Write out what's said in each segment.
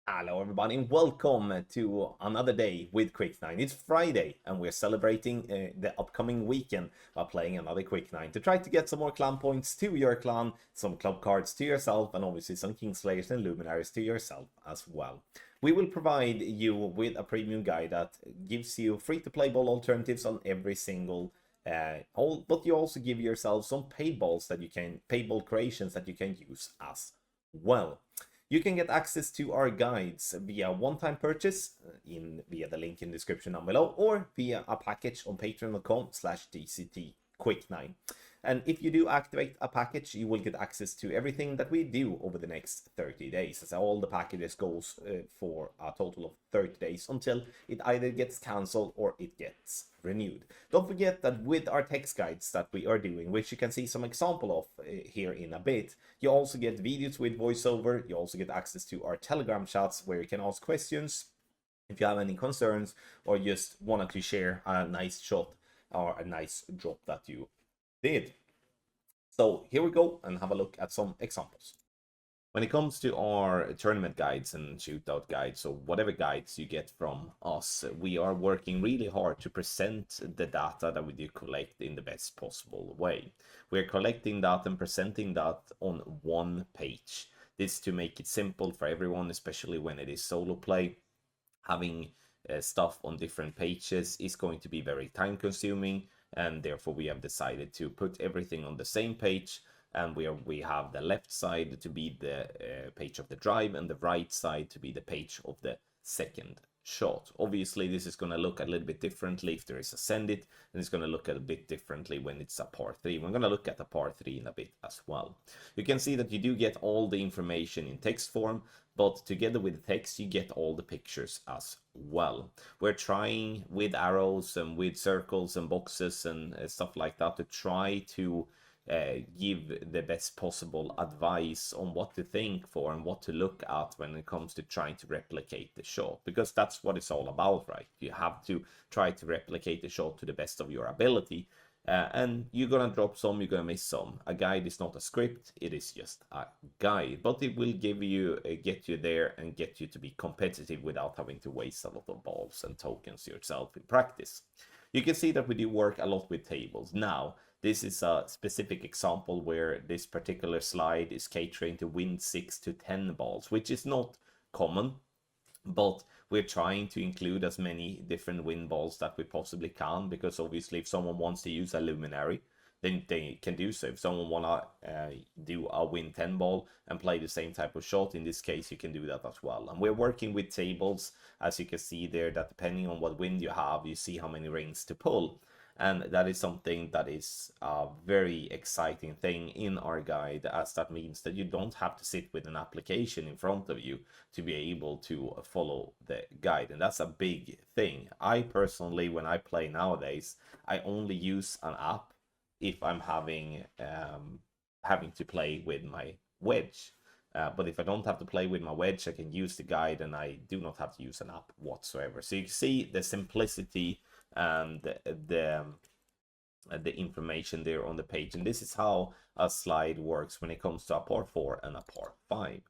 Hello everybody and welcome to another day with Quick 9. It's Friday and we're celebrating the upcoming weekend by playing another Quick 9 to try to get some more clan points to your clan, some club cards to yourself, and obviously some Kingslayers and Luminaries to yourself as well. We will provide you with a premium guide that gives you free-to-play ball alternatives on every single but you also give yourself some paid balls that you can, paid ball creations that you can use as well. You can get access to our guides via one-time purchase via the link in the description down below, or via a package on patreon.com/DCT Quick9. And if you do activate a package, you will get access to everything that we do over the next 30 days. As all the packages goes for a total of 30 days until it either gets cancelled or it gets renewed. Don't forget that with our text guides that we are doing, which you can see some example of here in a bit, you also get videos with voiceover. You also get access to our Telegram chats where you can ask questions if you have any concerns or just wanted to share a nice shot or a nice drop that you did. So here we go and have a look at some examples. When it comes to our tournament guides and shootout guides, or whatever guides you get from us, we are working really hard to present the data that we do collect in the best possible way. We're collecting that and presenting that on one page. This to make it simple for everyone, especially when it is solo play. Having stuff on different pages is going to be very time consuming, and therefore we have decided to put everything on the same page, and we have the left side to be the page of the drive and the right side to be the page of the second shot. Obviously this is going to look a little bit differently if there is a send it, and it's going to look a bit differently when it's a par 3. We're going to look at the par 3 in a bit as well. You can see that you do get all the information in text form, but together with the text you get all the pictures as well. We're trying with arrows and with circles and boxes and stuff like that to try to give the best possible advice on what to think for and what to look at when it comes to trying to replicate the shot, because that's what it's all about, right? You have to try to replicate the shot to the best of your ability, and you're gonna drop some, you're gonna miss some. A guide is not a script, it is just a guide, but it will give you get you there and get you to be competitive without having to waste a lot of balls and tokens yourself in practice. You can see that we do work a lot with tables. Now this is a specific example where this particular slide is catering to win 6 to 10 balls, which is not common, but we're trying to include as many different win balls that we possibly can, because obviously if someone wants to use a luminary, then they can do so. If someone wanna do a win 10 ball and play the same type of shot, in this case you can do that as well. And we're working with tables, as you can see there, that depending on what wind you have, you see how many rings to pull. And that is something that is a very exciting thing in our guide, as that means that you don't have to sit with an application in front of you to be able to follow the guide. And that's a big thing. I personally, when I play nowadays, I only use an app if I'm having to play with my wedge. But if I don't have to play with my wedge, I can use the guide and I do not have to use an app whatsoever. So you can see the simplicity and the information there on the page. And this is how a slide works when it comes to a par 4 and a par 5.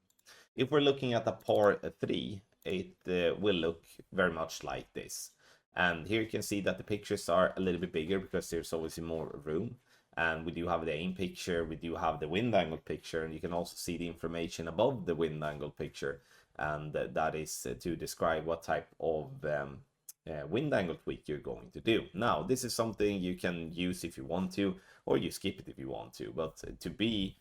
If we're looking at a par 3, it will look very much like this. And here you can see that the pictures are a little bit bigger because there's obviously more room. And we do have the aim picture, we do have the wind angle picture, and you can also see the information above the wind angle picture. And that is to describe what type of wind angle tweak you're going to do. Now, this is something you can use if you want to, or you skip it if you want to, but to be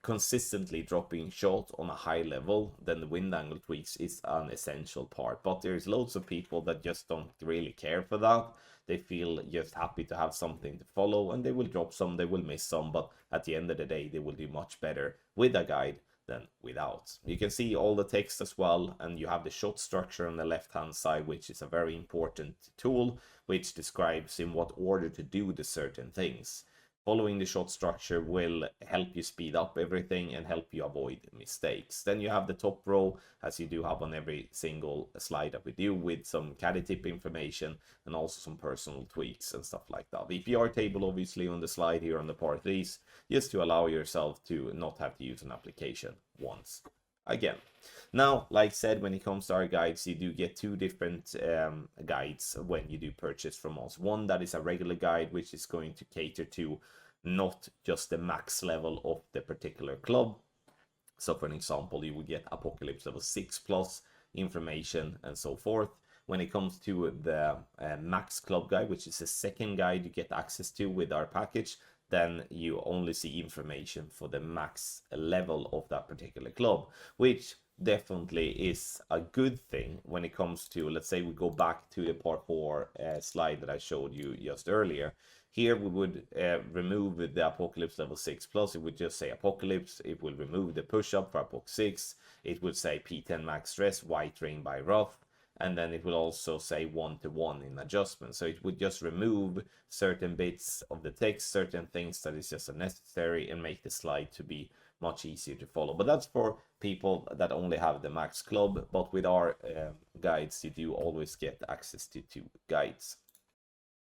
consistently dropping shot on a high level, then the wind angle tweaks is an essential part. But there's loads of people that just don't really care for that. They feel just happy to have something to follow, and they will drop some, they will miss some, but at the end of the day they will do much better with a guide than without. You can see all the text as well, and you have the shot structure on the left hand side, which is a very important tool which describes in what order to do the certain things. Following the shot structure will help you speed up everything and help you avoid mistakes. Then you have the top row, as you do have on every single slide that we do, with some caddy tip information and also some personal tweaks and stuff like that. VPR table obviously on the slide here on the par 3s, just to allow yourself to not have to use an application once again. Now, like I said, when it comes to our guides, you do get two different guides when you do purchase from us. One that is a regular guide, which is going to cater to not just the max level of the particular club. So for an example, you would get Apocalypse level 6 plus information and so forth. When it comes to the Max Club guide, which is the second guide you get access to with our package, then you only see information for the max level of that particular club, which definitely is a good thing when it comes to, let's say we go back to the part 4 slide that I showed you just earlier. Here we would remove the Apocalypse level 6 plus. It would just say Apocalypse. It will remove the push-up for Apoc 6. It would say P10 max stress, White Rain by Rough. And then it will also say 1-to-1 in adjustment. So it would just remove certain bits of the text, certain things that is just unnecessary, and make the slide to be much easier to follow. But that's for people that only have the Max Club. But with our guides, you do always get access to 2 guides.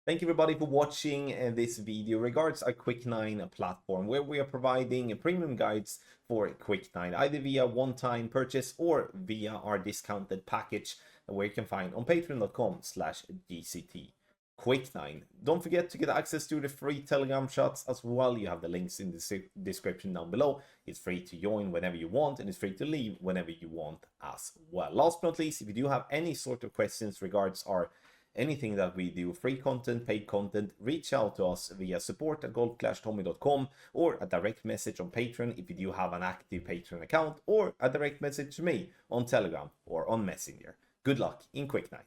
Thank you everybody for watching this video regards our Quick9 platform, where we are providing premium guides for Quick9, either via one-time purchase or via our discounted package, where you can find on patreon.com/GCT Quick9. Don't forget to get access to the free Telegram chats as well. You have the links in the description down below. It's free to join whenever you want, and it's free to leave whenever you want as well. Last but not least, if you do have any sort of questions regards our anything that we do, free content, paid content, reach out to us via support@golfclashtommy.com or a direct message on Patreon if you do have an active Patreon account, or a direct message to me on Telegram or on Messenger. Good luck in Quick9.